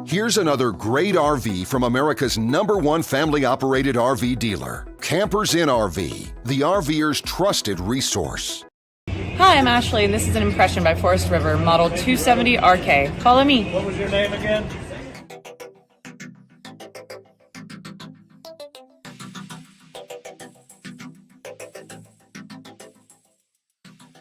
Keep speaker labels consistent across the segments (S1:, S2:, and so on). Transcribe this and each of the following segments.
S1: Here's another great RV from America's #1 family-operated RV dealer, Campers Inn RV, the RVer's trusted resource.
S2: Hi, I'm Ashley, and this is an impression by Forest River, model 270 RK. Follow me.
S3: What was your name again?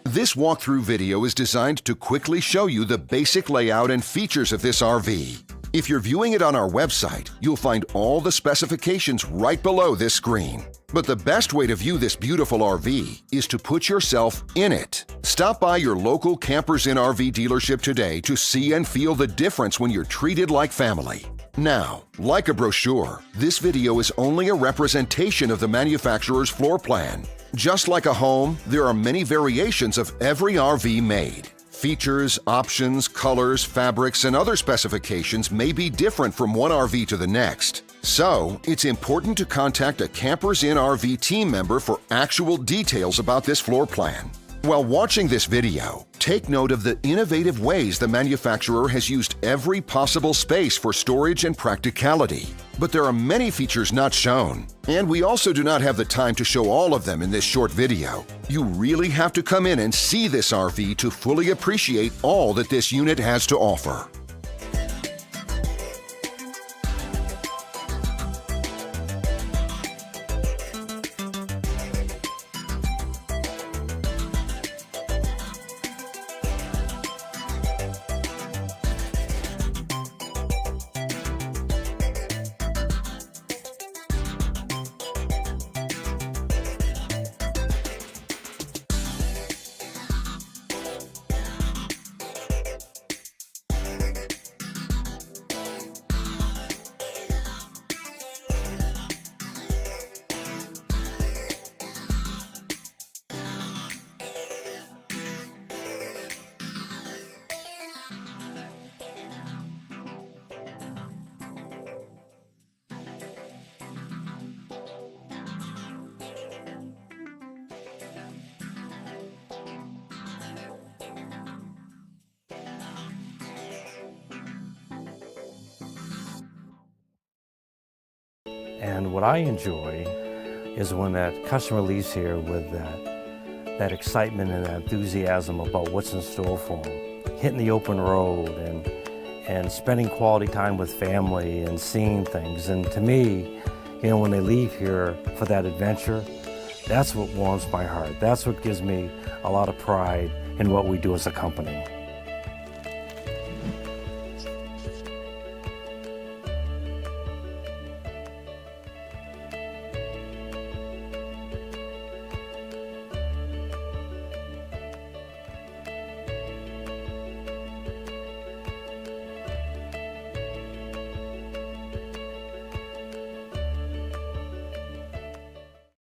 S1: This walkthrough video is designed to quickly show you the basic layout and features of this RV. If you're viewing it on our website, you'll find all the specifications right below this screen. But the best way to view this beautiful RV is to put yourself in it. Stop by your local Campers Inn RV dealership today to see and feel the difference when you're treated like family. Now, like a brochure, this video is only a representation of the manufacturer's floor plan. Just like a home, there are many variations of every RV made. Features, options, colors, fabrics, and other specifications may be different from one RV to the next. So, it's important to contact a Campers Inn RV team member for actual details about this floor plan. While watching this video, take note of the innovative ways the manufacturer has used every possible space for storage and practicality. But there are many features not shown, and we also do not have the time to show all of them in this short video. You really have to come in and see this RV to fully appreciate all that this unit has to offer.
S4: And what I enjoy is when that customer leaves here with that excitement and that enthusiasm about what's in store for them. Hitting the open road and spending quality time with family and seeing things. And to me, you know, when they leave here for that adventure, that's what warms my heart. That's what gives me a lot of pride in what we do as a company.